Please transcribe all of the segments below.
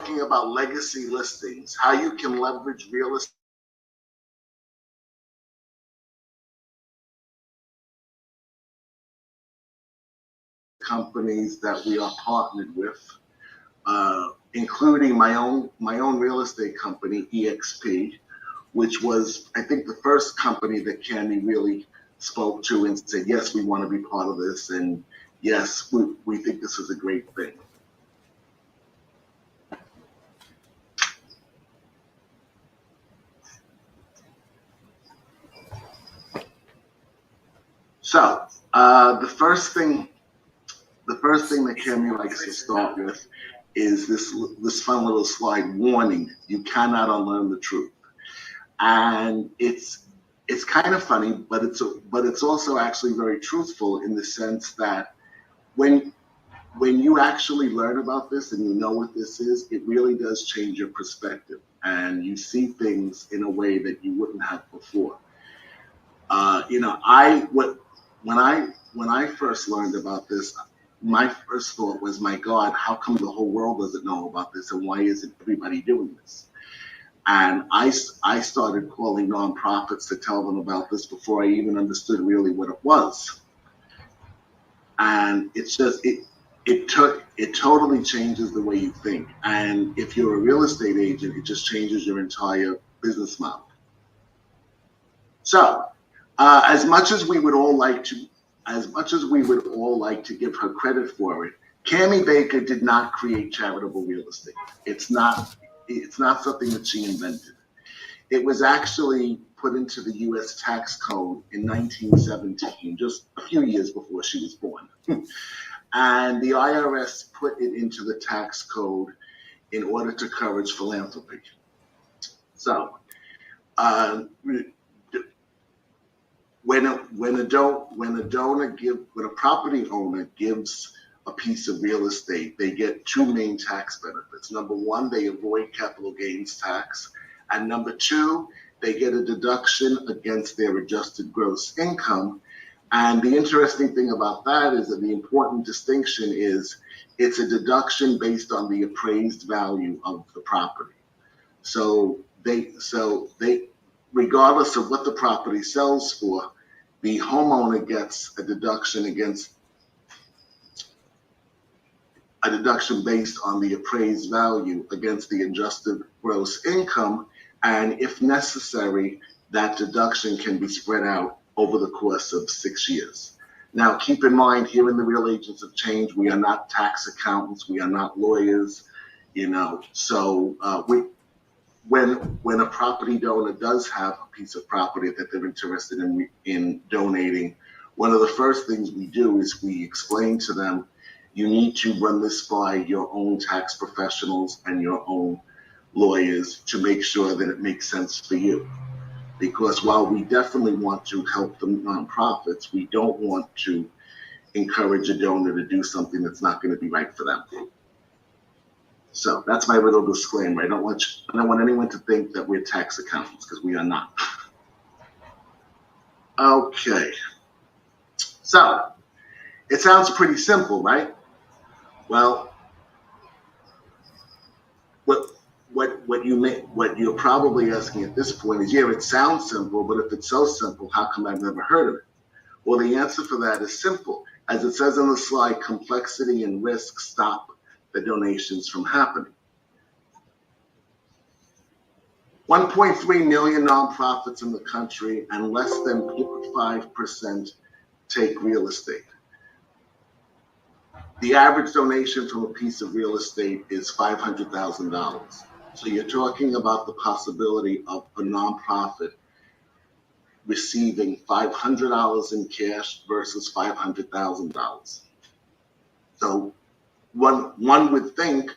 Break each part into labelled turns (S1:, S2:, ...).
S1: talking about legacy listings, how you can leverage real estate companies that we are partnered with, including my own real estate company, eXp, which was, I think, the first company that Cami really spoke to and said, yes, we want to be part of this, and yes, we think this is a great thing. So the first thing that Cami likes to start with is this fun little slide warning: you cannot unlearn the truth. And it's kind of funny, but it's also actually very truthful in the sense that when you actually learn about this and you know what this is, it really does change your perspective, and you see things in a way that you wouldn't have before. When I first learned about this, my first thought was, my God, how come the whole world doesn't know about this, and why isn't everybody doing this? And I started calling nonprofits to tell them about this before I even understood really what it was. And it's just, it totally changes the way you think. And if you're a real estate agent, it just changes your entire business model. So, as much as we would all like to give her credit for it, Cami Baker did not create charitable real estate. It's not something that she invented. It was actually put into the U.S. tax code in 1917, just a few years before she was born. And the IRS put it into the tax code in order to encourage philanthropy. So, when a property owner gives a piece of real estate, they get two main tax benefits. Number one, they avoid capital gains tax. And number two, they get a deduction against their adjusted gross income. And the interesting thing about that is that the important distinction is it's a deduction based on the appraised value of the property. So they regardless of what the property sells for, the homeowner gets a deduction based on the appraised value against the adjusted gross income, and if necessary, that deduction can be spread out over the course of 6 years. Now, keep in mind, here in the Real Agents of Change, we are not tax accountants, we are not lawyers, so when a property donor does have a piece of property that they're interested in donating, one of the first things we do is we explain to them, you need to run this by your own tax professionals and your own lawyers to make sure that it makes sense for you. Because while we definitely want to help the nonprofits, we don't want to encourage a donor to do something that's not going to be right for them. So that's my little disclaimer. I don't want anyone to think that we're tax accountants, because we are not. Okay. So it sounds pretty simple, right? Well, what you're probably asking at this point is, yeah, it sounds simple, but if it's so simple, how come I've never heard of it? Well, the answer for that is simple. As it says on the slide, complexity and risk stop the donations from happening. 1.3 million nonprofits in the country, and less than 0.5% take real estate. The average donation from a piece of real estate is $500,000. So you're talking about the possibility of a nonprofit receiving $500 in cash versus $500,000. So one would think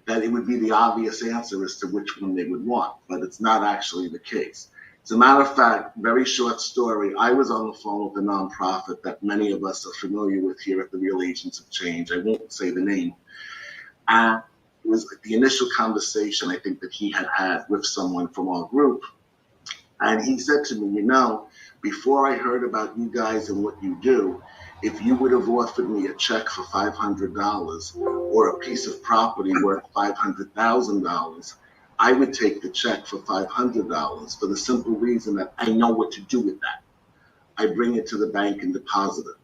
S1: that it would be the obvious answer as to which one they would want, but it's not actually the case. As a matter of fact, very short story, I was on the phone with a nonprofit that many of us are familiar with here at the Real Agents of Change. I won't say the name. And it was the initial conversation I think that he had with someone from our group. And he said to me, before I heard about you guys and what you do, If you would have offered me a check for $500 or a piece of property worth $500,000, I would take the check for $500 for the simple reason that I know what to do with that. I bring it to the bank and deposit it.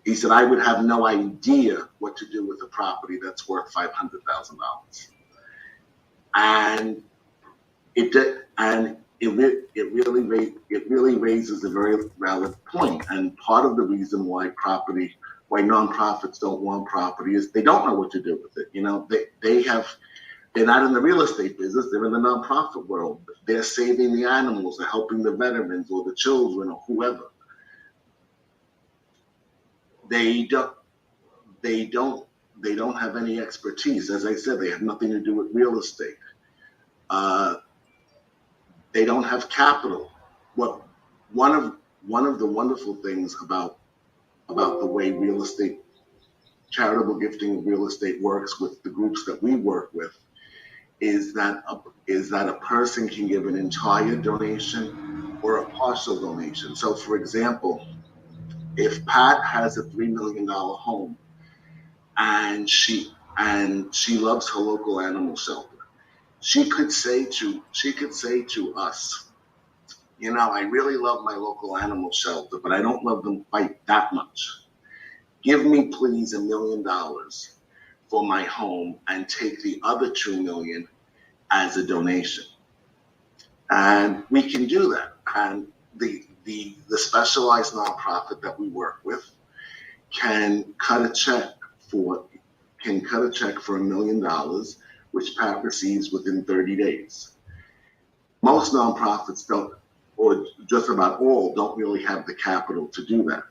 S1: He said, I would have no idea what to do with a property that's worth $500,000. And it really raises a very valid point. And part of the reason why nonprofits don't want property is they don't know what to do with it. They're not in the real estate business, they're in the nonprofit world. They're saving the animals, they're helping the veterans or the children or whoever. They don't have any expertise. As I said, they have nothing to do with real estate. They don't have capital. One of the wonderful things about the way real estate, charitable gifting of real estate works with the groups that we work with is that a person can give an entire donation or a partial donation. So for example, if Pat has a $3 million home and she loves her local animal shelter, she could say to us, I really love my local animal shelter, but I don't love them quite that much. Give me please $1 million for my home and take the other $2 million as a donation. And we can do that. And the specialized nonprofit that we work with can cut a check for $1 million, which Pat receives within 30 days. Most nonprofits don't, or just about all, don't really have the capital to do that.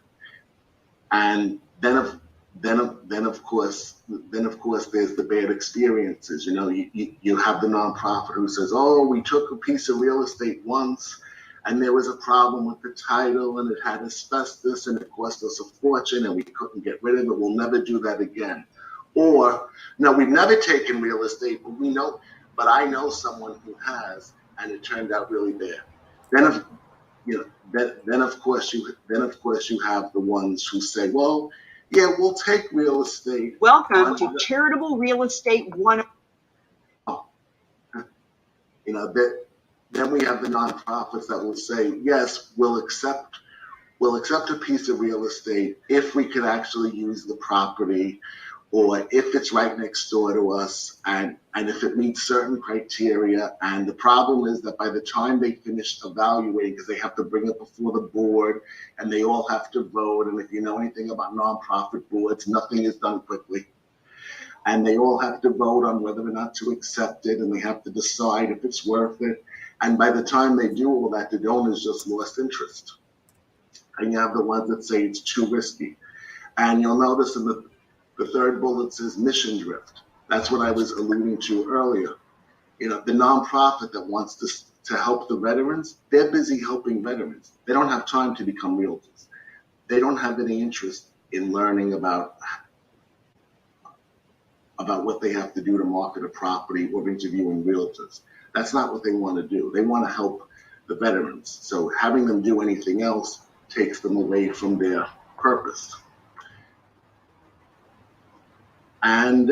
S1: And then of course there's the bad experiences. You have the nonprofit who says, oh, we took a piece of real estate once and there was a problem with the title and it had asbestos and it cost us a fortune and we couldn't get rid of it. We'll never do that again. Or, no, we've never taken real estate, but I know someone who has, and it turned out really bad. Then of course you have the ones who say, well, yeah, we'll take real estate.
S2: Welcome to Charitable Real Estate 1.
S1: Then we have the nonprofits that will say, yes, we'll accept a piece of real estate if we could actually use the property, or if it's right next door to us, and if it meets certain criteria. And the problem is that by the time they finish evaluating, because they have to bring it before the board and they all have to vote, and if you know anything about nonprofit boards, nothing is done quickly. And they all have to vote on whether or not to accept it, and they have to decide if it's worth it. And by the time they do all that, the donors just lost interest. And you have the ones that say it's too risky. And you'll notice in the third bullet says mission drift. That's what I was alluding to earlier. The nonprofit that wants to help the veterans, they're busy helping veterans. They don't have time to become realtors. They don't have any interest in learning about what they have to do to market a property or interviewing realtors. That's not what they want to do. They want to help the veterans. So having them do anything else takes them away from their purpose. And,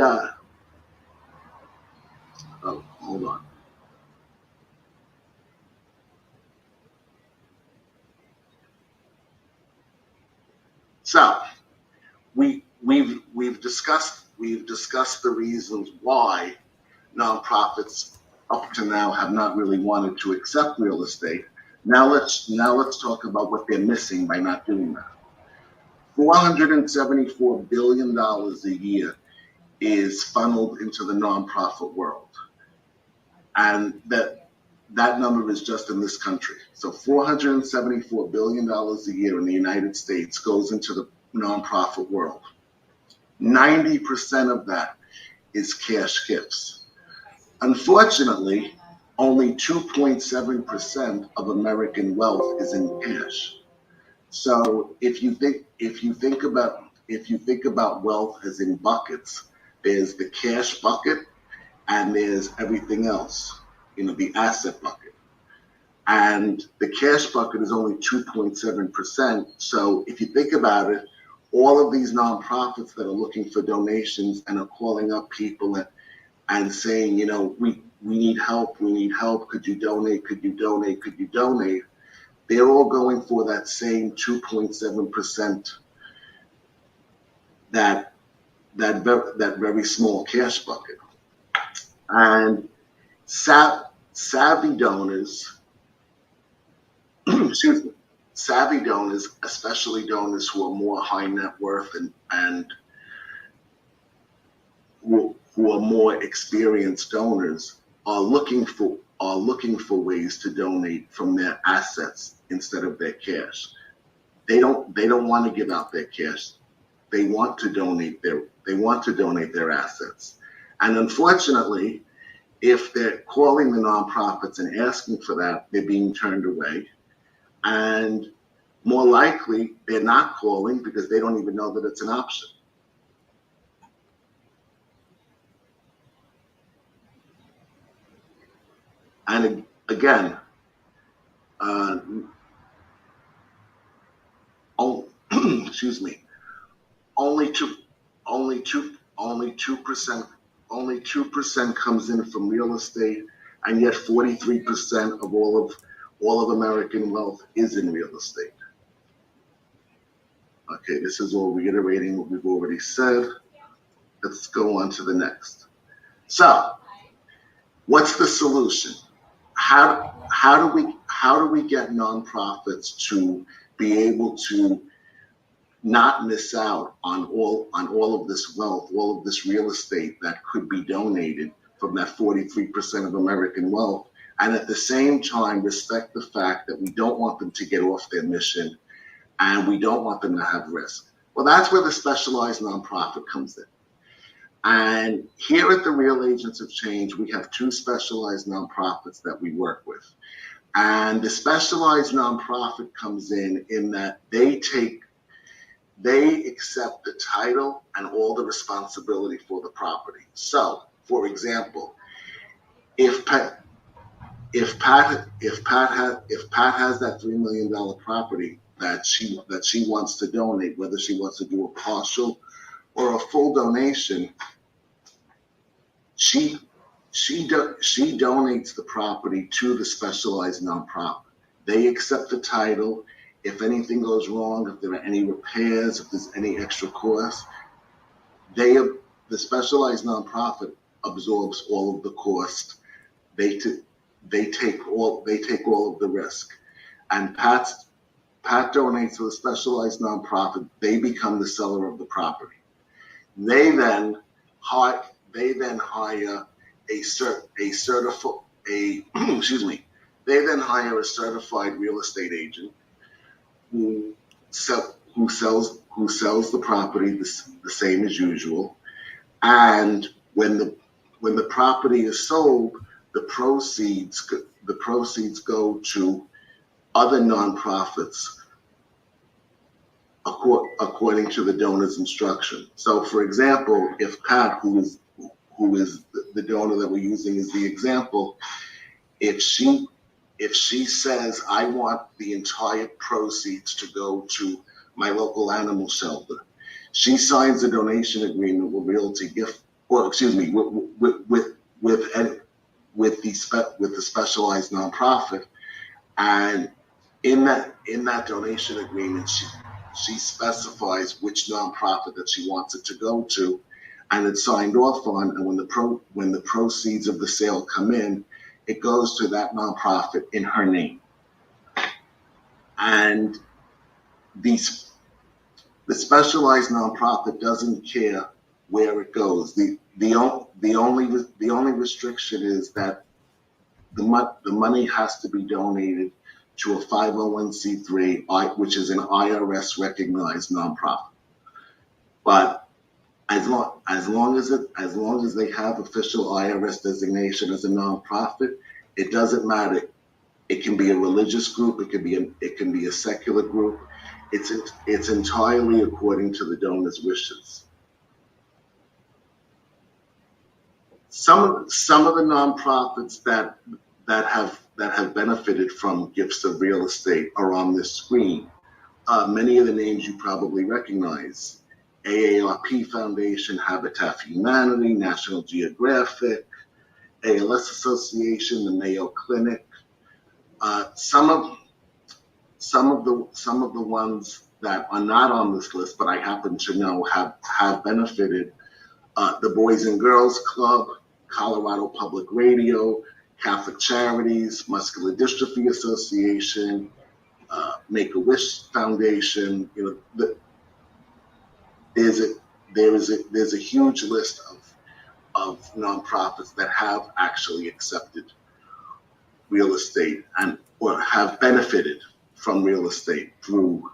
S1: hold on. So we've discussed the reasons why nonprofits up to now have not really wanted to accept real estate. Now let's talk about what they're missing by not doing that. $474 billion a year is funneled into the nonprofit world. And that number is just in this country. So $474 billion a year in the United States goes into the nonprofit world. 90% of that is cash gifts. Unfortunately, only 2.7% of American wealth is in cash. So if you think about wealth as in buckets, there's the cash bucket and there's everything else, the asset bucket. And the cash bucket is only 2.7%. So if you think about it, all of these nonprofits that are looking for donations and are calling up people and saying, we need help, could you donate, they're all going for that same 2.7%, that very small cash bucket. And savvy donors, excuse me, savvy donors, especially donors who are more high net worth and who are more experienced donors, are looking for ways to donate from their assets instead of their cash. They don't want to give out their cash. They want to donate their assets. And unfortunately, if they're calling the nonprofits and asking for that, they're being turned away. And more likely, they're not calling because they don't even know that it's an option. And again, excuse me, only 2% comes in from real estate, and yet 43% of all of American wealth is in real estate. Okay, this is all reiterating what we've already said. Let's go on to the next. So, what's the solution? How do we get nonprofits to be able to not miss out on all of this wealth, all of this real estate that could be donated from that 43% of American wealth, and at the same time respect the fact that we don't want them to get off their mission and we don't want them to have risk? Well, that's where the specialized nonprofit comes in. And here at the Real Agents of Change, we have two specialized nonprofits that we work with. And the specialized nonprofit comes in that they accept the title and all the responsibility for the property. So, for example, if Pat has that $3 million property that she wants to donate, whether she wants to do a partial or a full donation, she donates the property to the specialized nonprofit. They accept the title. If anything goes wrong, if there are any repairs, if there's any extra costs, the specialized nonprofit absorbs all of the cost. They take all of the risk. And Pat donates to the specialized nonprofit. They become the seller of the property. They then hire a certified real estate agent who sells the property the same as usual. And when the property is sold, the proceeds go to other nonprofits according to the donor's instruction. So, for example, if Pat, who is the donor that we're using as the example, if she says, I want the entire proceeds to go to my local animal shelter, she signs a donation agreement with Realty with the specialized nonprofit, and in that donation agreement, she specifies which nonprofit that she wants it to go to, and it's signed off on. And when the proceeds of the sale come in, it goes to that nonprofit in her name. And the specialized nonprofit doesn't care where it goes. The only restriction is that the money has to be donated to a 501c3, which is an IRS recognized nonprofit. But as long as they have official IRS designation as a nonprofit, it doesn't matter. It can be a religious group. It can be a secular group. It's entirely according to the donor's wishes. Some of the nonprofits that have benefited from gifts of real estate are on this screen. many of the names you probably recognize: AARP Foundation, Habitat for Humanity, National Geographic, ALS Association, the Mayo Clinic. Some of the ones that are not on this list, but I happen to know have benefited: the Boys and Girls Club, Colorado Public Radio, Catholic Charities, Muscular Dystrophy Association, Make-A-Wish Foundation. You know, there's a huge list of nonprofits that have actually accepted real estate and or have benefited from real estate through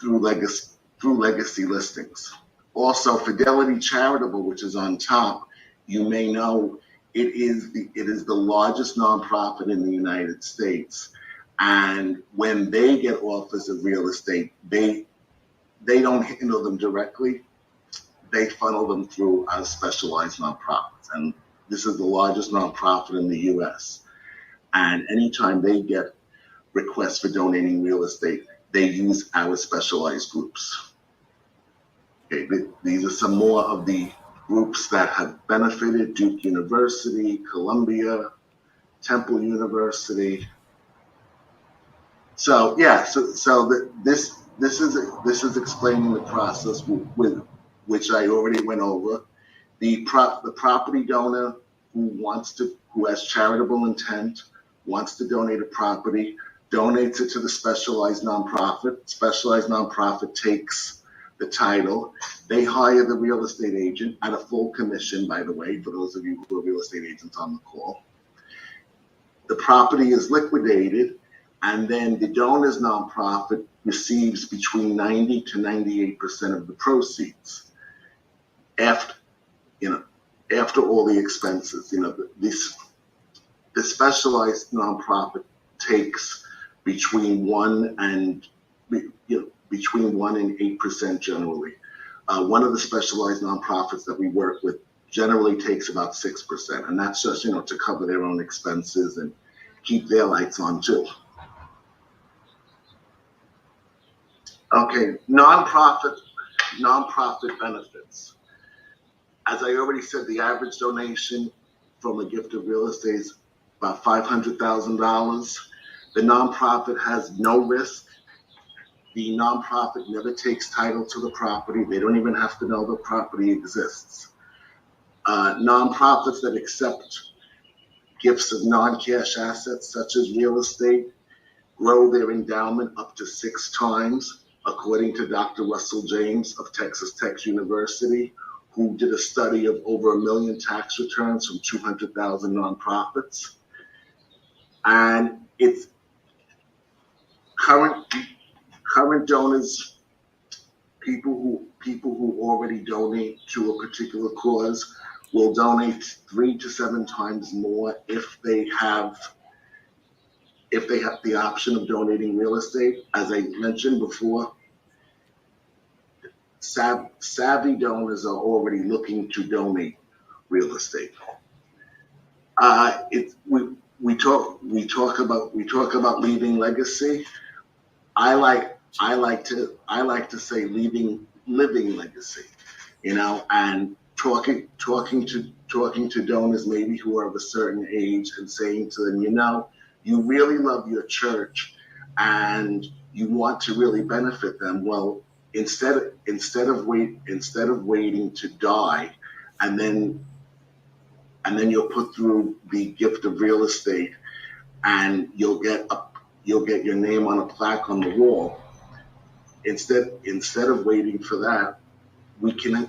S1: legacy listings. Also, Fidelity Charitable, which is on top, you may know it is the largest nonprofit in the United States. And when they get offers of real estate, they don't handle them directly. They funnel them through specialized nonprofits. And this is the largest nonprofit in the US. And anytime they get requests for donating real estate, they use our specialized groups. Okay, these are some more of the groups that have benefited: Duke University, Columbia, Temple University. So yeah, this is explaining the process with which I already went over. The property donor who has charitable intent, wants to donate a property, donates it to the specialized nonprofit. Specialized nonprofit takes the title. They hire the real estate agent at a full commission, by the way, for those of you who are real estate agents on the call. The property is liquidated, and then the donor's nonprofit receives between 90 to 98% of the proceeds after all the expenses. The specialized nonprofit takes between 1 and 8% generally. One of the specialized nonprofits that we work with generally takes about 6%, and that's just to cover their own expenses and keep their lights on too. Okay, nonprofit benefits. As I already said, the average donation from a gift of real estate is about $500,000. The nonprofit has no risk. The nonprofit never takes title to the property. They don't even have to know the property exists. Nonprofits that accept gifts of non-cash assets, such as real estate, grow their endowment up to 6 times, according to Dr. Russell James of Texas Tech University, who did a study of over 1 million tax returns from 200,000 nonprofits. And it's current donors, people who already donate to a particular cause, will donate 3 to 7 times more if they have the option of donating real estate. As I mentioned before, savvy donors are already looking to donate real estate. We talk about leaving legacy. I like to say living legacy, and talking to donors maybe who are of a certain age and saying to them, you really love your church and you want to really benefit them. Well, instead of waiting to die, and then you'll put through the gift of real estate, and you'll get your name on a plaque on the wall. Instead of waiting for that, we can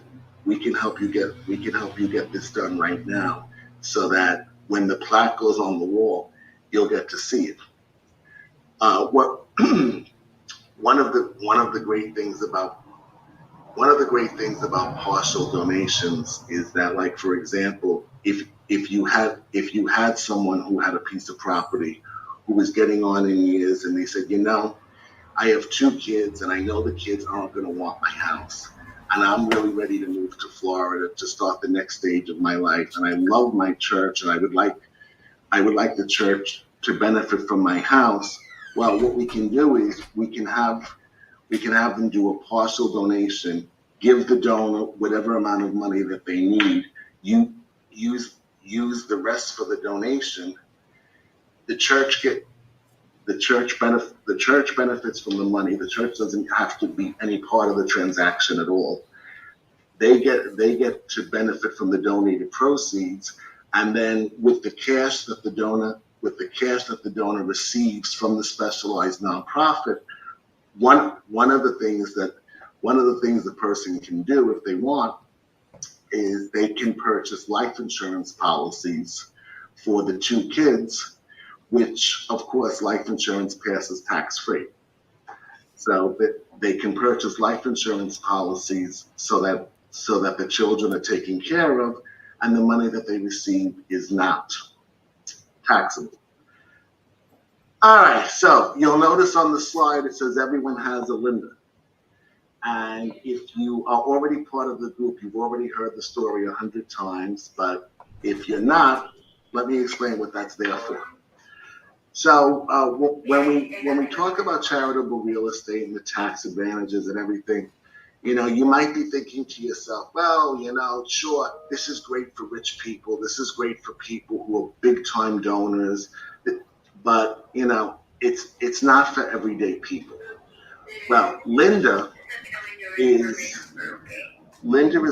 S1: help you get this done right now, so that when the plaque goes on the wall, you'll get to see it. One of the great things about partial donations is that, like, for example, if you had someone who had a piece of property who was getting on in years, and they said, I have 2 kids, and I know the kids aren't going to want my house, and I'm really ready to move to Florida to start the next stage of my life, and I love my church, and I would like the church to benefit from my house. Well, what we can do is we can have them do a partial donation, give the donor whatever amount of money that they need. You use the rest for the donation. The church benefits from the money. The church doesn't have to be any part of the transaction at all. They get to benefit from the donated proceeds, and then with the cash that the donor receives from the specialized nonprofit, one of the things the person can do if they want is they can purchase life insurance policies for the two kids, which of course life insurance passes tax-free. So they can purchase life insurance policies so that the children are taken care of, and the money that they receive is not taxable. All right, so you'll notice on the slide it says everyone has a Linda. And if you are already part of the group, you've already heard the story 100 times, but if you're not, let me explain what that's there for. So when we talk about charitable real estate and the tax advantages and everything, you might be thinking to yourself, well, sure, this is great for rich people. This is great for people who are big time donors, but it's not for everyday people. Well, Linda is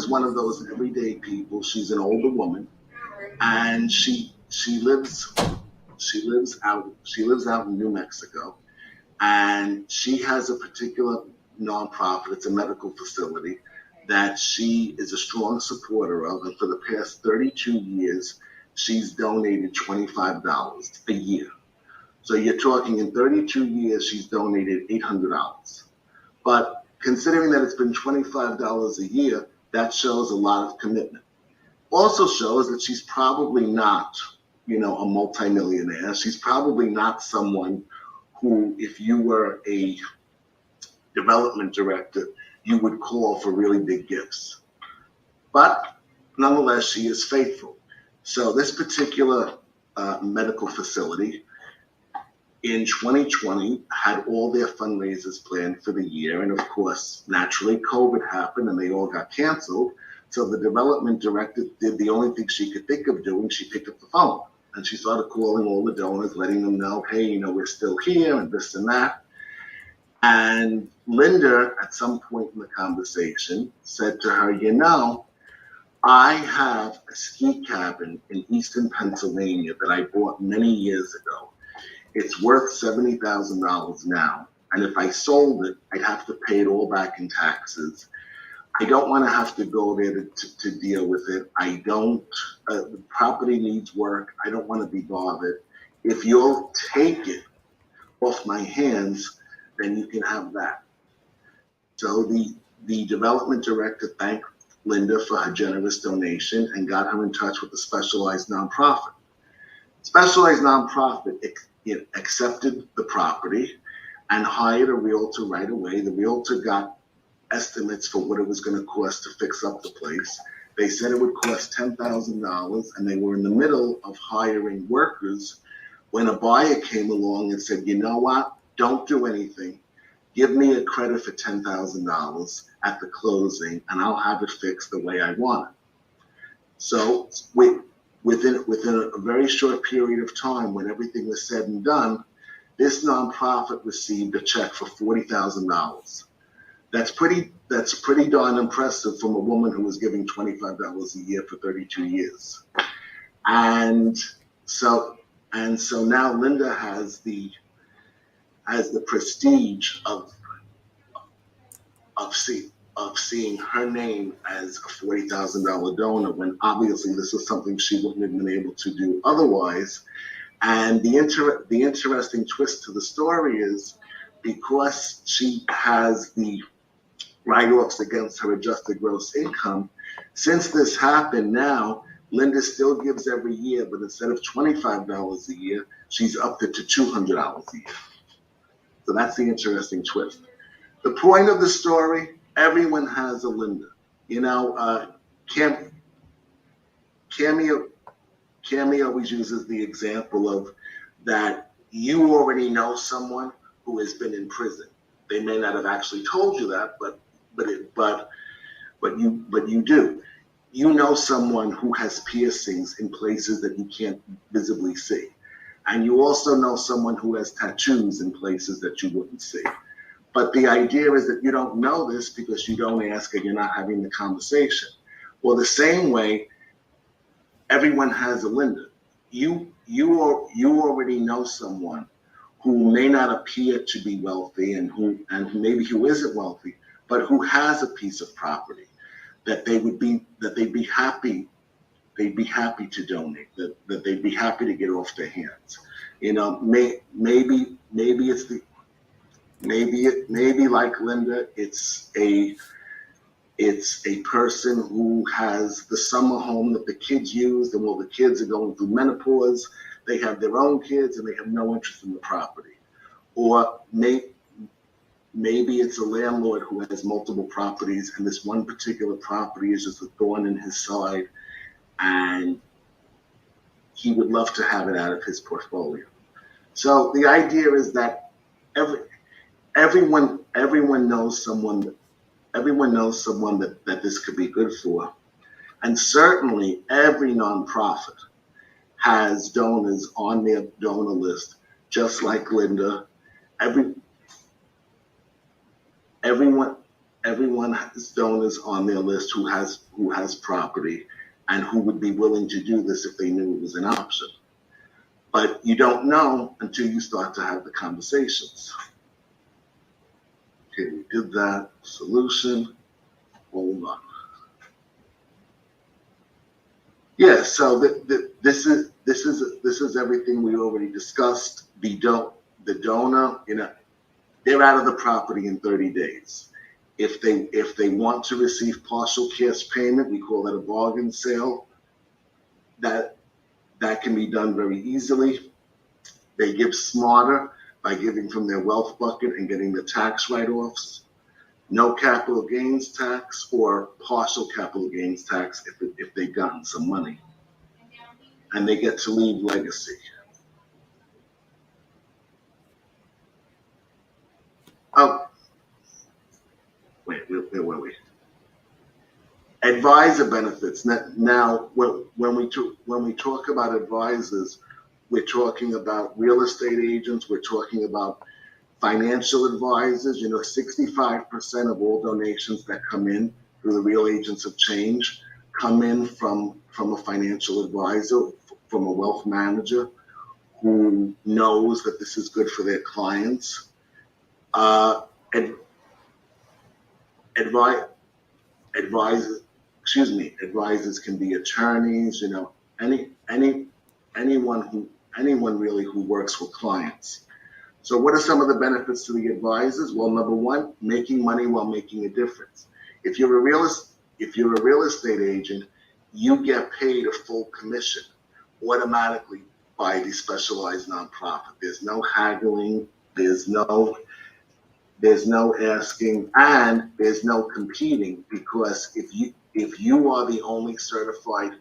S1: one of those everyday people. She's an older woman, and she lives out in New Mexico, and she has a particular nonprofit. It's a medical facility that she is a strong supporter of, and for the past 32 years, she's donated $25 a year. So you're talking in 32 years, she's donated $800. But considering that it's been $25 a year, that shows a lot of commitment. Also shows that she's probably not, a multimillionaire. She's probably not someone who, if you were a development director, you would call for really big gifts. But nonetheless, she is faithful. So this particular medical facility in 2020 had all their fundraisers planned for the year. And of course, naturally, COVID happened and they all got canceled. So the development director did the only thing she could think of doing. She picked up the phone and she started calling all the donors, letting them know, hey, we're still here and this and that. And Linda, at some point in the conversation, said to her, I have a ski cabin in Eastern Pennsylvania that I bought many years ago. It's worth $70,000 now. And if I sold it, I'd have to pay it all back in taxes. I don't want to have to go there to deal with it. The property needs work. I don't want to be bothered. If you'll take it off my hands, then you can have that. So the development director thanked Linda for her generous donation and got her in touch with the specialized nonprofit. Specialized nonprofit accepted the property and hired a realtor right away. The realtor got estimates for what it was going to cost to fix up the place. They said it would cost $10,000, and they were in the middle of hiring workers when a buyer came along and said, you know what, don't do anything. Give me a credit for $10,000 at the closing, and I'll have it fixed the way I want it. So within a very short period of time, when everything was said and done, this nonprofit received a check for $40,000. That's pretty darn impressive from a woman who was giving $25 a year for 32 years. And so now Linda has the prestige of seeing her name as a $40,000 donor, when obviously this is something she wouldn't have been able to do otherwise. And the interesting twist to the story is, because she has the write-offs against her adjusted gross income, since this happened now, Linda still gives every year, but instead of $25 a year, she's upped it to $200 a year. So that's the interesting twist. The point of the story, everyone has a Linda. Cami always uses the example of that you already know someone who has been in prison. They may not have actually told you that, but you do. You know someone who has piercings in places that you can't visibly see. And you also know someone who has tattoos in places that you wouldn't see. But the idea is that you don't know this because you don't ask and you're not having the conversation. Well, the same way, everyone has a Linda. You already know someone who may not appear to be wealthy and who maybe who isn't wealthy, but who has a piece of property that they'd be happy to donate, that they'd be happy to get off their hands. You know, maybe like Linda, it's a person who has the summer home that the kids use, and while the kids are going through menopause, they have their own kids and they have no interest in the property. Or maybe it's a landlord who has multiple properties and this one particular property is just a thorn in his side and he would love to have it out of his portfolio. So the idea is that everyone knows someone that this could be good for. And certainly every nonprofit has donors on their donor list, just like Linda. Everyone has donors on their list who has property and who would be willing to do this if they knew it was an option. But you don't know until you start to have the conversations. Okay, we did that. Solution. Hold on. Yeah, so this is everything we already discussed. The donor, you know, they're out of the property in 30 days. If they want to receive partial cash payment, we call that a bargain sale. That can be done very easily. They give smarter by giving from their wealth bucket and getting the tax write-offs. No capital gains tax or partial capital gains tax if they've gotten some money. And they get to leave legacy. Oh, wait, where were we? Advisor benefits. Now, when we talk about advisors, we're talking about real estate agents. We're talking about financial advisors. You know, 65% of all donations that come in through the Real Agents of Change come in from a financial advisor, from a wealth manager who knows that this is good for their clients. Advisors can be attorneys, you know, anyone really who works with clients. So what are some of the benefits to the advisors? Well, number one, making money while making a difference. If you're a real estate agent, you get paid a full commission automatically by the specialized nonprofit. There's no haggling, there's no asking, and there's no competing, because if you are the only certified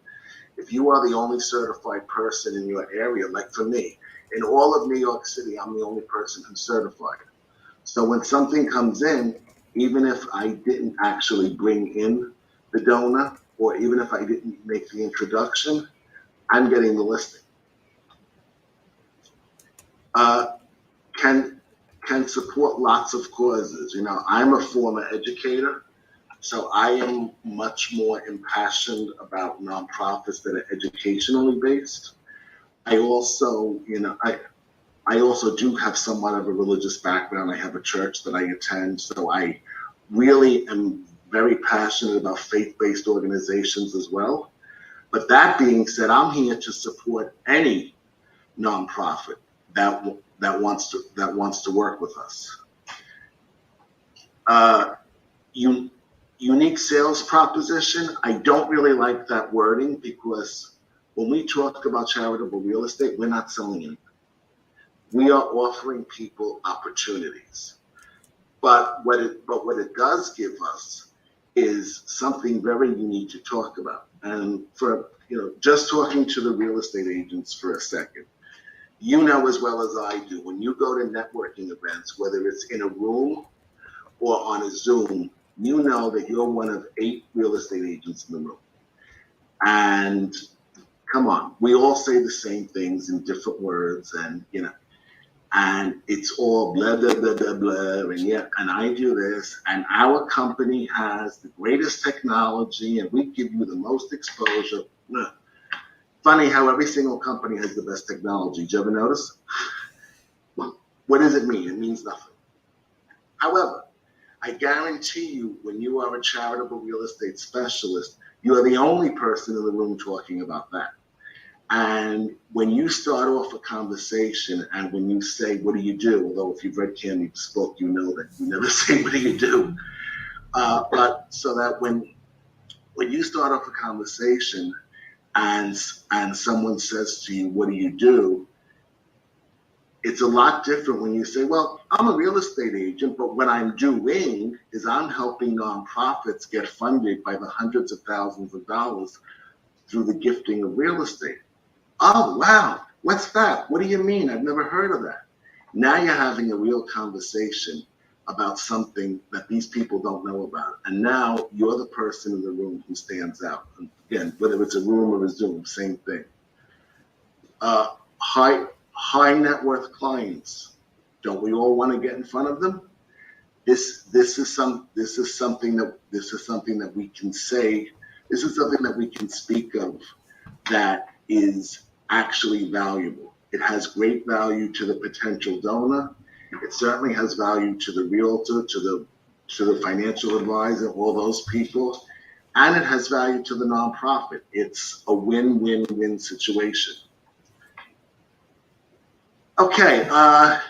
S1: person in your area, like for me, in all of New York City, I'm the only person who's certified. So when something comes in, even if I didn't actually bring in the donor, or even if I didn't make the introduction, I'm getting the listing. Can support lots of causes. You know, I'm a former educator, so I am much more impassioned about nonprofits that are educationally based. I also do have somewhat of a religious background. I have a church that I attend, so I really am very passionate about faith-based organizations as well. But that being said, I'm here to support any nonprofit that wants to work with us. Unique sales proposition. I don't really like that wording, because when we talk about charitable real estate, we're not selling anything. We are offering people opportunities. But what it does give us is something very unique to talk about. And for, you know, just talking to the real estate agents for a second, You know as well as I do, when you go to networking events, whether it's in a room or on a Zoom, you know that you're one of 8 real estate agents in the room. And come on, we all say the same things in different words, and and it's all blah blah blah blah blah, and yeah, and I do this, and our company has the greatest technology, and we give you the most exposure. Funny how every single company has the best technology. Did you ever notice? What does it mean? It means nothing. However, I guarantee you, when you are a charitable real estate specialist, you are the only person in the room talking about that. And when you start off a conversation and when you say, what do you do? Although if you've read Cammy's book, you know that you never say, what do you do? But so that when you start off a conversation and someone says to you, what do you do? It's a lot different when you say, well, I'm a real estate agent, but what I'm doing is I'm helping nonprofits get funded by the hundreds of thousands of dollars through the gifting of real estate. Oh, wow, what's that? What do you mean? I've never heard of that. Now you're having a real conversation about something that these people don't know about. And now you're the person in the room who stands out. And again, whether it's a room or a Zoom, same thing. High net worth clients. Don't we all want to get in front of them? This is something that we can say. This is something that we can speak of that is actually valuable. It has great value to the potential donor. It certainly has value to the realtor, to the financial advisor, all those people, and it has value to the nonprofit. It's a win-win-win situation. Okay, I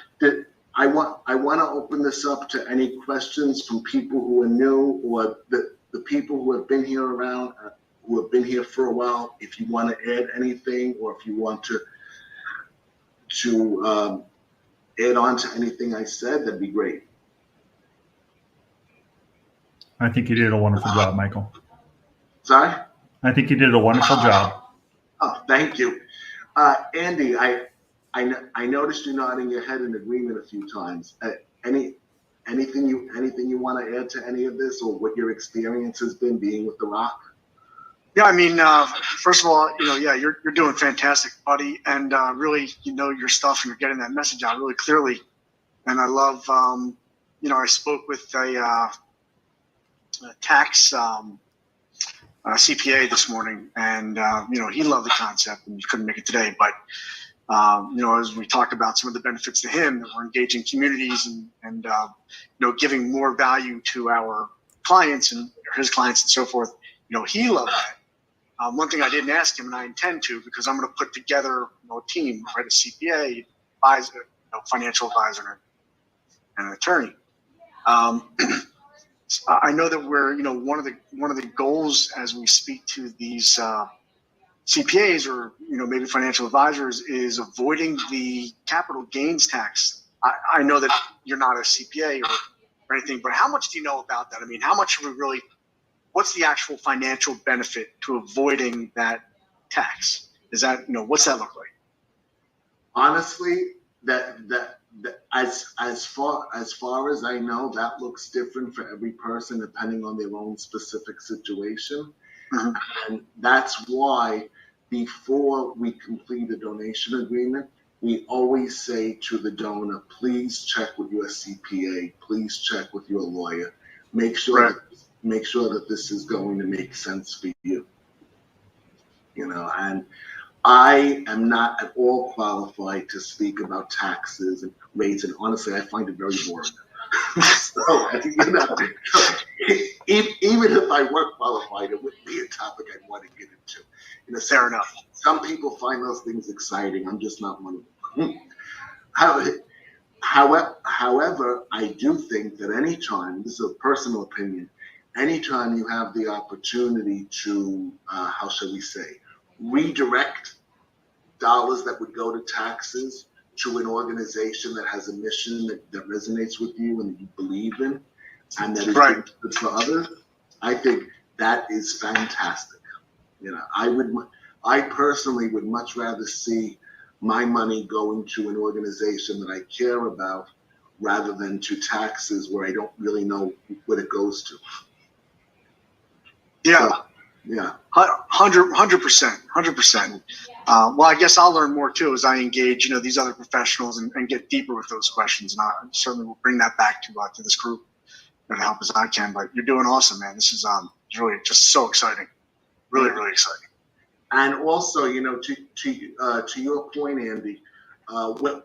S1: want to open this up to any questions from people who are new or the people who have been here around, who have been here for a while. If you want to add anything, or if you want to add on to anything I said, that'd be great.
S3: I think you did a wonderful job, Michael.
S1: Sorry?
S3: I think you did a wonderful job.
S1: Oh, thank you. Andy, I noticed you nodding your head in agreement a few times. Anything you want to add to any of this, or what your experience has been being with The Rock?
S4: Yeah, I mean, first of all, you're doing fantastic, buddy, and really, you know your stuff, and you're getting that message out really clearly. And I love, I spoke with a tax CPA this morning, and he loved the concept, and he couldn't make it today, but as we talked about some of the benefits to him, that we're engaging communities and giving more value to our clients and his clients and so forth. He loved that. One thing I didn't ask him, and I intend to, because I'm going to put together a team, right? A CPA, advisor, financial advisor, and an attorney. I know that we're, one of the goals as we speak to these CPAs or maybe financial advisors is avoiding the capital gains tax. I know that you're not a CPA or anything, but how much do you know about that? I mean, how much are we really? What's the actual financial benefit to avoiding that tax? Is that what's that look like?
S1: Honestly, that as far as I know, that looks different for every person depending on their own specific situation. Mm-hmm. And that's why before we complete a donation agreement, we always say to the donor, please check with your CPA, please check with your lawyer, make sure that this is going to make sense for you. And I am not at all qualified to speak about taxes and rates, and honestly, I find it very boring. So, even if I were qualified, it wouldn't be a topic I'd want to get into.
S4: Fair enough.
S1: Some people find those things exciting. I'm just not one of them. However, I do think that anytime, this is a personal opinion, anytime you have the opportunity to, how shall we say, redirect dollars that would go to taxes to an organization that has a mission that resonates with you and that you believe in, and that is good for others, I think that is fantastic. I personally would much rather see my money going to an organization that I care about rather than to taxes where I don't really know what it goes to.
S4: Yeah.
S1: So, yeah.
S4: 100%. Well, I guess I'll learn more too as I engage, these other professionals and get deeper with those questions. And I certainly will bring that back to this group to help as I can. But you're doing awesome, man. This is really just so exciting. Really, really exciting.
S1: And also, to your point, Andy, one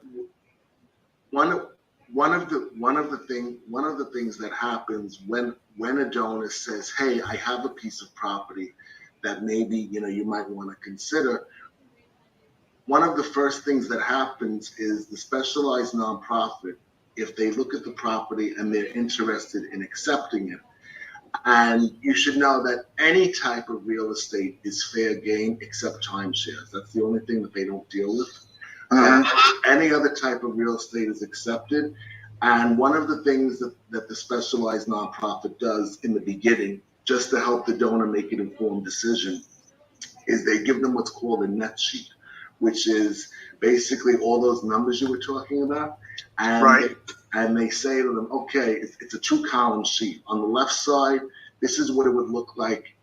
S1: of the things that happens when a donor says, "Hey, I have a piece of property that maybe you might want to consider," one of the first things that happens is the specialized nonprofit, if they look at the property and they're interested in accepting it. And you should know that any type of real estate is fair game except timeshares. That's the only thing that they don't deal with. Any other type of real estate is accepted. And one of the things that the specialized nonprofit does in the beginning, just to help the donor make an informed decision, is they give them what's called a net sheet, which is basically all those numbers you were talking about. And
S4: right.
S1: They say to them, okay, it's a 2-column sheet. On the left side, this is what it would look like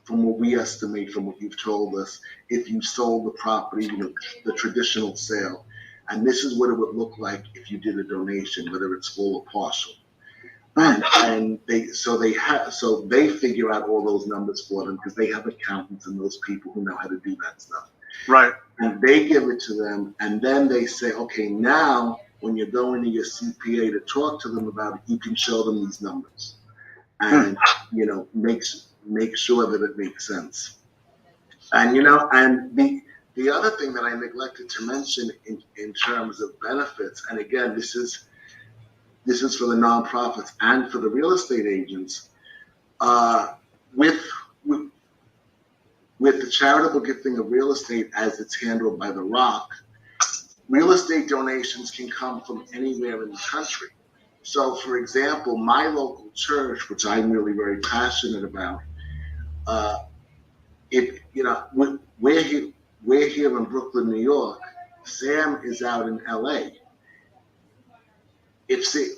S1: from what we estimate, from what you've told us, if you sold the property, the traditional sale. And this is what it would look like if you did a donation, whether it's full or partial. And they figure out all those numbers for them because they have accountants and those people who know how to do that stuff.
S4: Right.
S1: And they give it to them, and then they say, okay, now when you're going to your CPA to talk to them about it, you can show them these numbers, and make sure that it makes sense. And and the other thing that I neglected to mention in terms of benefits, and again, this is for the nonprofits and for the real estate agents, with the charitable gifting of real estate as it's handled by the ROC, real estate donations can come from anywhere in the country. So, for example, my local church, which I'm really very passionate about, we're here in Brooklyn, New York. Sam is out in LA. If Sam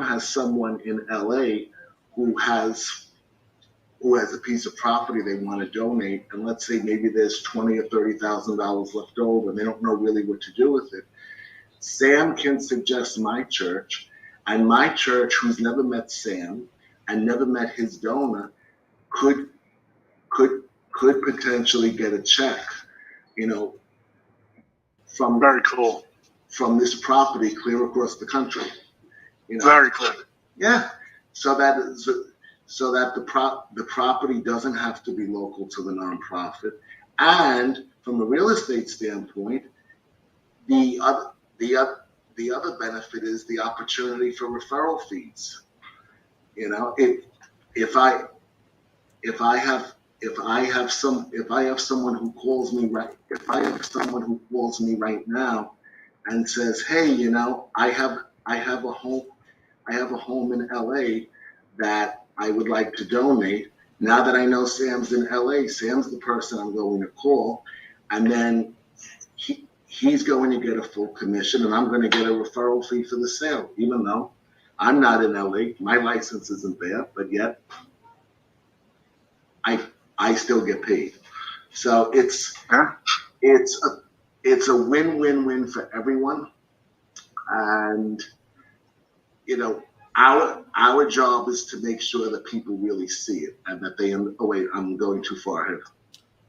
S1: has someone in LA who has a piece of property they want to donate, and let's say maybe there's $20,000 or $30,000 left over, and they don't know really what to do with it, Sam can suggest my church, and my church, who's never met Sam and never met his donor, could potentially get a check, from
S4: Very cool.
S1: From this property clear across the country.
S4: Very cool.
S1: Yeah, so that the property doesn't have to be local to the nonprofit, and from a real estate standpoint, the other benefit is the opportunity for referral fees. If I have someone who calls me right now and says, hey, I have a home in LA that I would like to donate. Now that I know Sam's in LA, Sam's the person I'm going to call, and then he's going to get a full commission, and I'm going to get a referral fee for the sale, even though I'm not in LA, my license isn't there, but yet I still get paid. So it's a win-win-win for everyone, and our job is to make sure that people really see it and that they. Oh wait, I'm going too far ahead.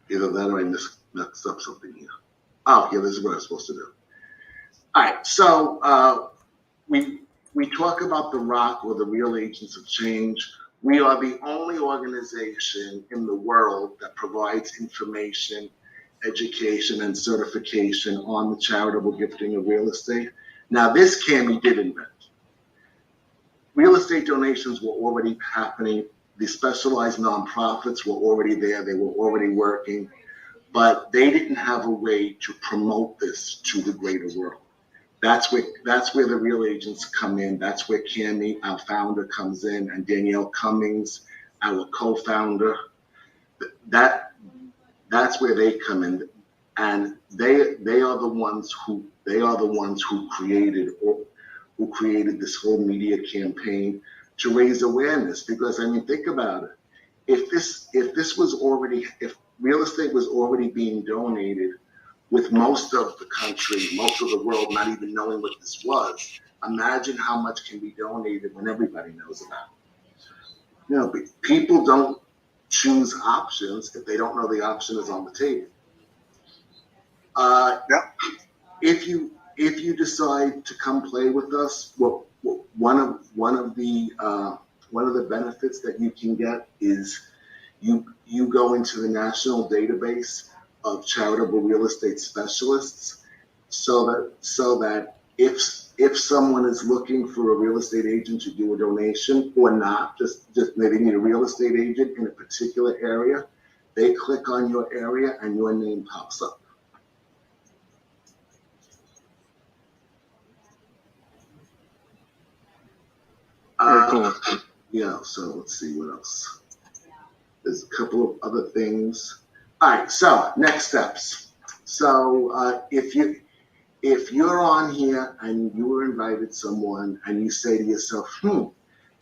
S1: Either that or I messed up something here. Oh yeah, this is what I'm supposed to do. All right, so we talk about the ROC, or the Real Agents of Change. We are the only organization in the world that provides information, education, and certification on the charitable gifting of real estate. Now, this Cammie did invent. Real estate donations were already happening. The specialized nonprofits were already there. They were already working, but they didn't have a way to promote this to the greater world. That's where the real agents come in. That's where Cammie, our founder, comes in, and Danielle Cummings, our co-founder. That's where they come in, and they are the ones who created this whole media campaign to raise awareness. Because I mean, think about it. If real estate was already being donated, with most of the country, most of the world not even knowing what this was, imagine how much can be donated when everybody knows about it. You know, people don't choose options if they don't know the option is on the table.
S4: Yep.
S1: If you decide to come play with us, well, one of the benefits that you can get is you go into the national database of charitable real estate specialists, so that if someone is looking for a real estate agent to do a donation or not, just they need a real estate agent in a particular area, they click on your area and your name pops up.
S4: Very cool.
S1: Yeah, so let's see what else. There's a couple of other things. All right, so next steps. So if you're on here and you were invited someone and you say to yourself,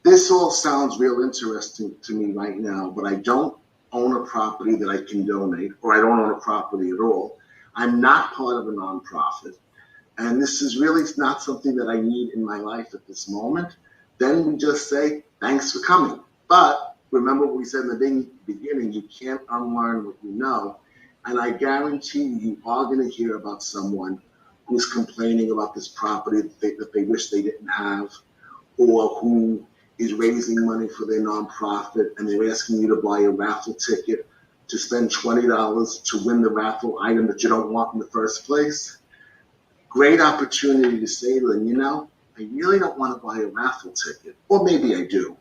S1: this all sounds real interesting to me right now, but I don't own a property that I can donate, or I don't own a property at all. I'm not part of a nonprofit, and this is really not something that I need in my life at this moment. Then we just say, thanks for coming. But remember what we said in the beginning, you can't unlearn what you know. And I guarantee you are going to hear about someone who's complaining about this property that they wish they didn't have, or who is raising money for their nonprofit and they're asking you to buy a raffle ticket to spend $20 to win the raffle item that you don't want in the first place. Great opportunity to say to them, I really don't want to buy a raffle ticket, or maybe I do,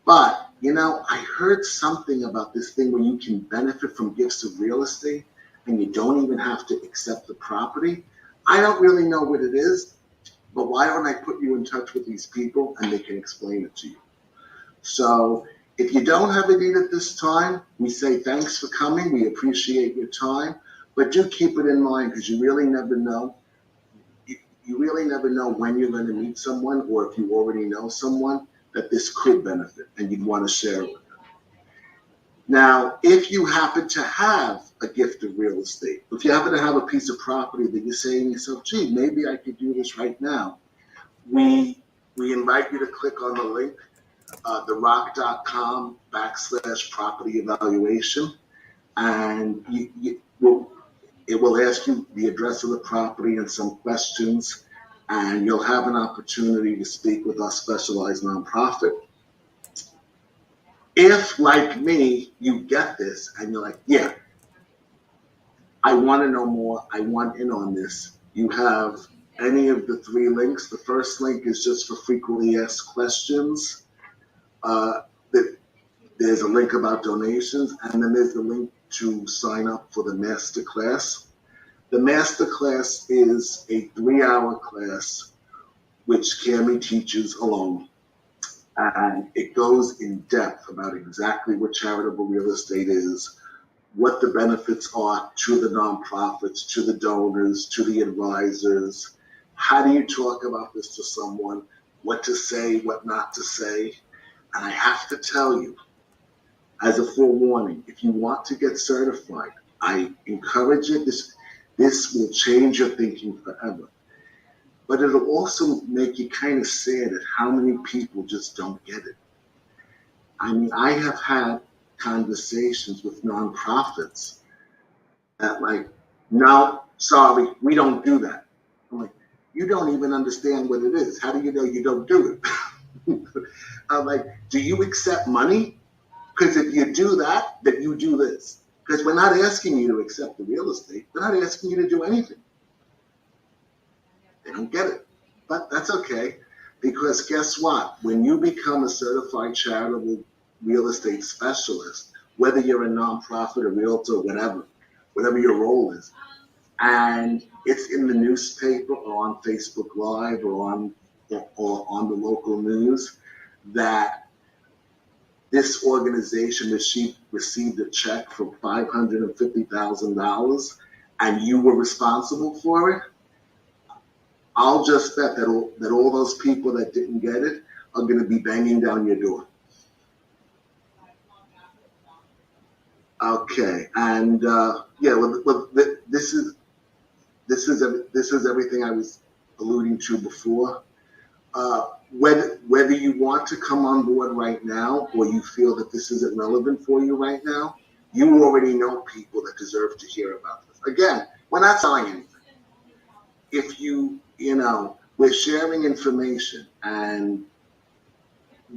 S1: but I heard something about this thing where you can benefit from gifts of real estate and you don't even have to accept the property. I don't really know what it is, but why don't I put you in touch with these people and they can explain it to you. So if you don't have a need at this time, we say thanks for coming. We appreciate your time, but do keep it in mind, because you really never know. You really never know when you're going to meet someone, or if you already know someone that this could benefit and you'd want to share it with them. Now, if you happen to have a gift of real estate, if you happen to have a piece of property that you're saying to yourself, gee, maybe I could do this right now, we invite you to click on the link, therock.com/property evaluation, and it will ask you the address of the property and some questions, and you'll have an opportunity to speak with our specialized nonprofit. If, like me, you get this and you're like, yeah, I want to know more, I want in on this, you have any of the 3 links. The first link is just for frequently asked questions. There's a link about donations, and then there's the link to sign up for the masterclass. The masterclass is a 3-hour class which Cami teaches alone. And it goes in depth about exactly what charitable real estate is, what the benefits are to the nonprofits, to the donors, to the advisors. How do you talk about this to someone? What to say, what not to say. And I have to tell you, as a forewarning, if you want to get certified, I encourage it. This will change your thinking forever. But it'll also make you kind of sad at how many people just don't get it. I mean, I have had conversations with nonprofits that no, sorry, we don't do that. I'm like, you don't even understand what it is. How do you know you don't do it? I'm like, do you accept money? Because if you do that, then you do this. Because we're not asking you to accept the real estate. We're not asking you to do anything. They don't get it. But that's okay. Because guess what? When you become a certified charitable real estate specialist, whether you're a nonprofit, a realtor, whatever your role is, and it's in the newspaper or on Facebook Live or on the local news, that this organization received a check for $550,000 and you were responsible for it, I'll just bet that all those people that didn't get it are going to be banging down your door. Okay, and this is everything I was alluding to before. Whether you want to come on board right now or you feel that this isn't relevant for you right now, you already know people that deserve to hear about this. Again, we're not selling anything. If we're sharing information, and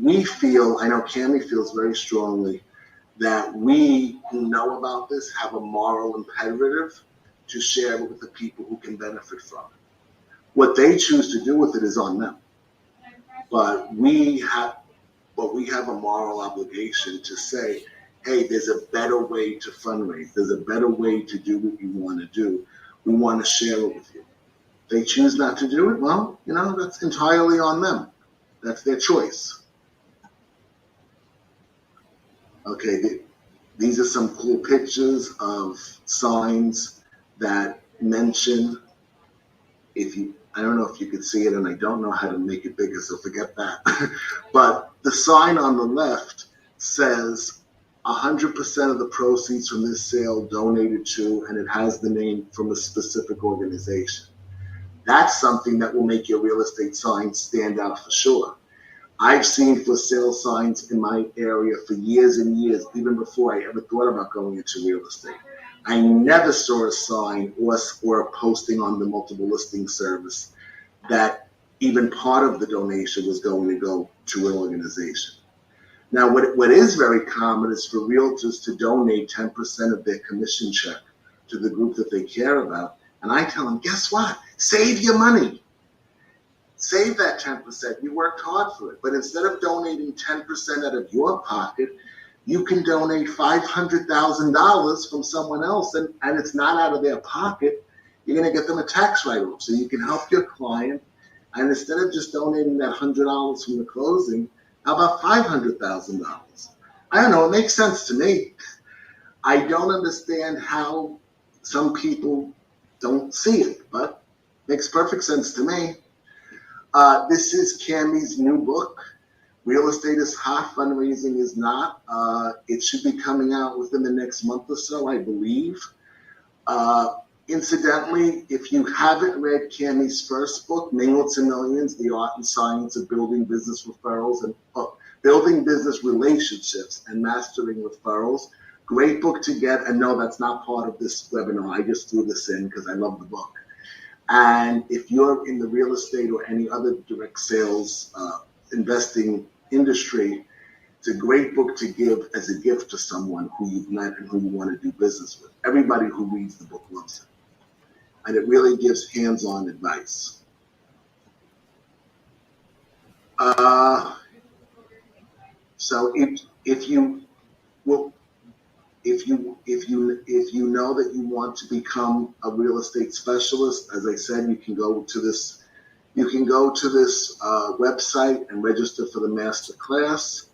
S1: we feel, I know Cammie feels very strongly, that we who know about this have a moral imperative to share it with the people who can benefit from it. What they choose to do with it is on them. But we have a moral obligation to say, hey, there's a better way to fundraise. There's a better way to do what you want to do. We want to share it with you. If they choose not to do it, well, that's entirely on them. That's their choice. Okay, these are some cool pictures of signs that mention, I don't know if you could see it, and I don't know how to make it bigger, so forget that. But the sign on the left says 100% of the proceeds from this sale donated to, and it has the name from a specific organization. That's something that will make your real estate sign stand out for sure. I've seen for sale signs in my area for years and years, even before I ever thought about going into real estate. I never saw a sign or a posting on the multiple listing service that even part of the donation was going to go to an organization. Now, what is very common is for realtors to donate 10% of their commission check to the group that they care about. And I tell them, guess what? Save your money. Save that 10%. You worked hard for it. But instead of donating 10% out of your pocket, you can donate $500,000 from someone else, and it's not out of their pocket. You're going to get them a tax write-off. So you can help your client. And instead of just donating that $100 from the closing, how about $500,000? I don't know. It makes sense to me. I don't understand how some people don't see it, but it makes perfect sense to me. This is Cammie's new book. Real Estate is Hot, Fundraising is Not. It should be coming out within the next month or so, I believe. Incidentally, if you haven't read Cammie's first book, Mingle to Millions, The Art and Science of Building Business Referrals and Building Business Relationships and Mastering Referrals, great book to get. And no, that's not part of this webinar. I just threw this in because I love the book. And if you're in the real estate or any other direct sales investing industry, it's a great book to give as a gift to someone who you've met and who you want to do business with. Everybody who reads the book loves it. And it really gives hands-on advice. So if you know that you want to become a real estate specialist, as I said, you can go to this website and register for the master class.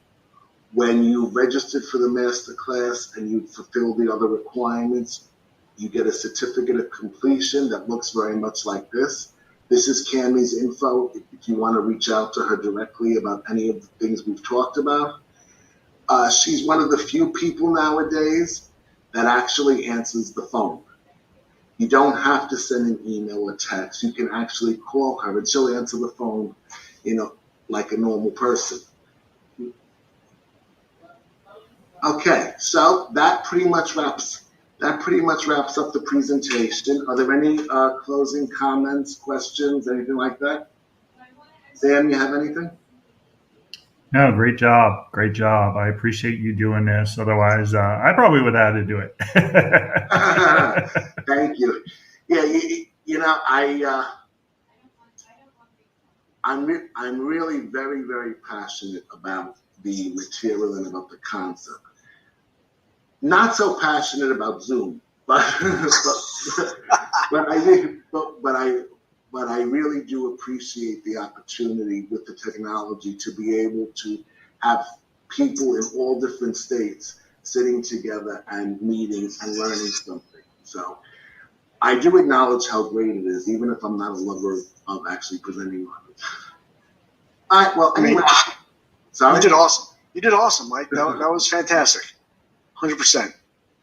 S1: When you registered for the master class and you fulfill the other requirements, you get a certificate of completion that looks very much like this. This is Cammie's info if you want to reach out to her directly about any of the things we've talked about. She's one of the few people nowadays that actually answers the phone. You don't have to send an email or text. You can actually call her and she'll answer the phone, like a normal person. Okay, so that pretty much wraps up the presentation. Are there any closing comments, questions, anything like that? Sam, you have anything?
S3: No, great job. Great job. I appreciate you doing this. Otherwise, I probably would have had to do it.
S1: Thank you. Yeah, I'm really very, very passionate about the material and about the concept. Not so passionate about Zoom, but I really do appreciate the opportunity with the technology to be able to have people in all different states sitting together and meeting and learning something. So I do acknowledge how great it is, even if I'm not a lover of actually presenting on it. All right, well, anyway. Sorry?
S4: You did awesome. You did awesome, Mike. That was fantastic. 100%.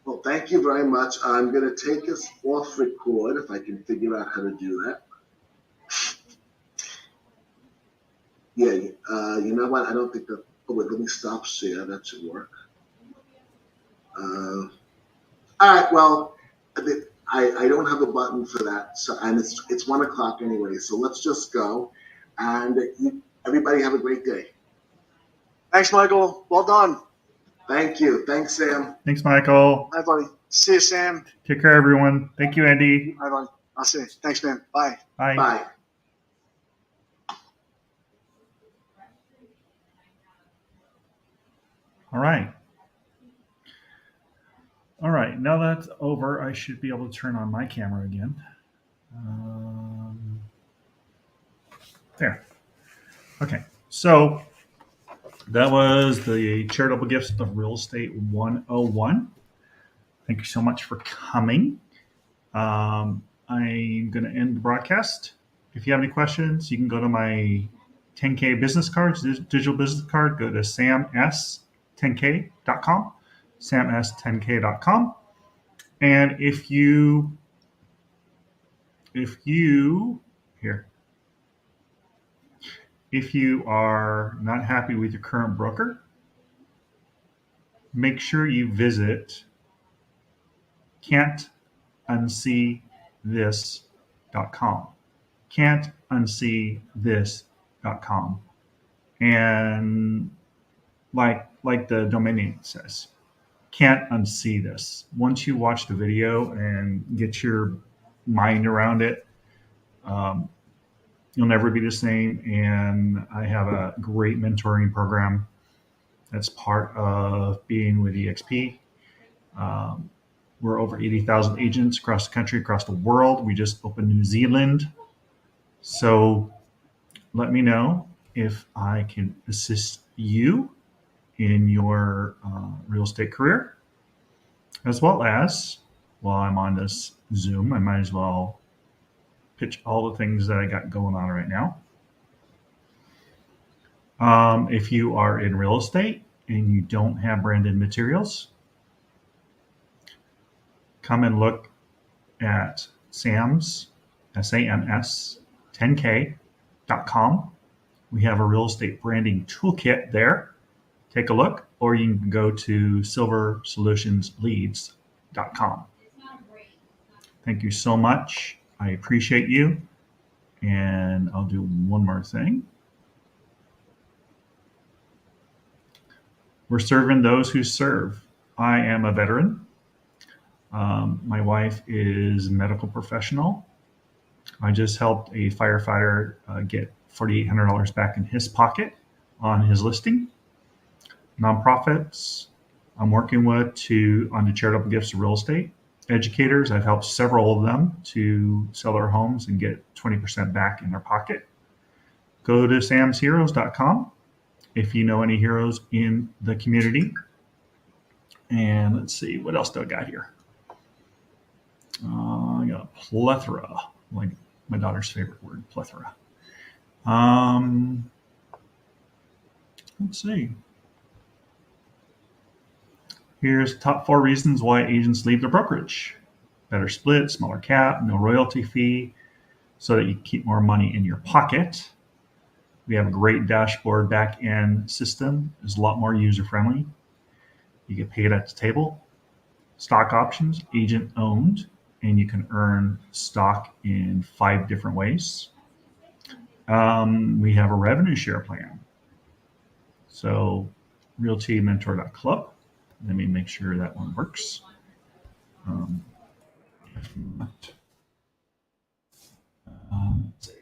S1: Well, thank you very much. I'm going to take us off record if I can figure out how to do that. Yeah, you know what? I don't think that. Oh, wait, let me stop share. That should work. All right, well, I don't have a button for that, so and it's 1 o'clock anyway, so let's just go. And everybody have a great day.
S4: Thanks, Michael. Well done.
S1: Thank you. Thanks, Sam.
S3: Thanks, Michael.
S4: Bye, buddy. See you, Sam.
S3: Take care, everyone. Thank you, Andy.
S4: Bye, buddy. I'll see you. Thanks, man. Bye.
S3: Bye.
S1: Bye.
S3: All right. All right. Now that's over, I should be able to turn on my camera again. There. Okay. So that was the Charitable Gifts of Real Estate 101. Thank you so much for coming. I'm going to end the broadcast. If you have any questions, you can go to my 10K business cards, digital business card. Go to sams10k.com, sams10k.com. And if you are not happy with your current broker, make sure you visit can'tunseethis.com. Can'tunseethis.com. And like the domain name says, can't unsee this. Once you watch the video and get your mind around it, you'll never be the same. And I have a great mentoring program that's part of being with eXp. We're over 80,000 agents across the country, across the world. We just opened New Zealand. So let me know if I can assist you in your real estate career, as well as, while I'm on this Zoom, I might as well pitch all the things that I got going on right now. If you are in real estate and you don't have branded materials, come and look at SAMS, SAMS 10k.com. We have a real estate branding toolkit there. Take a look, or you can go to silversolutionsleads.com. Thank you so much. I appreciate you. And I'll do one more thing. We're serving those who serve. I am a veteran. My wife is a medical professional. I just helped a firefighter get $4,800 back in his pocket on his listing. Nonprofits I'm working with on the Charitable Gifts of Real Estate. Educators, I've helped several of them to sell their homes and get 20% back in their pocket. Go to samsheroes.com if you know any heroes in the community. And let's see, what else do I got here? I got a plethora, like my daughter's favorite word, plethora. Let's see. Here's top 4 reasons why agents leave their brokerage. Better split, smaller cap, no royalty fee, so that you keep more money in your pocket. We have a great dashboard back-end system. It's a lot more user-friendly. You get paid at the table. Stock options, agent owned, and you can earn stock in 5 different ways. We have a revenue share plan. So realtymentor.club. Let me make sure that one works. If not, let's see.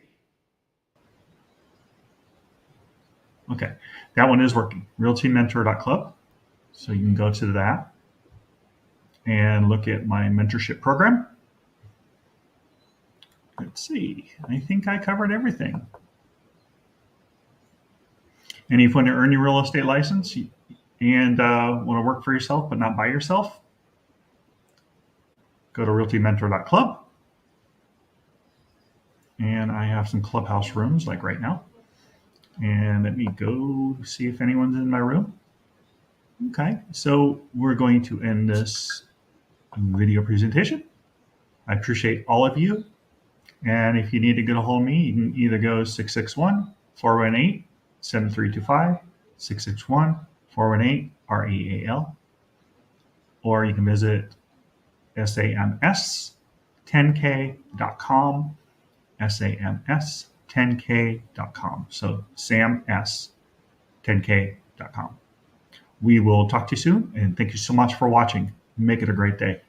S3: Okay, that one is working. Realtymentor.club. So you can go to that and look at my mentorship program. Let's see. I think I covered everything. And if you want to earn your real estate license, and want to work for yourself but not by yourself, go to realtymentor.club. And I have some clubhouse rooms like right now. And let me go see if anyone's in my room. Okay, so we're going to end this video presentation. I appreciate all of you. And if you need to get a hold of me, you can either go 661-418-7325, 661-418-REAL, or you can visit sams10k.com, sams10k.com. So sams10k.com. We will talk to you soon, and thank you so much for watching. Make it a great day.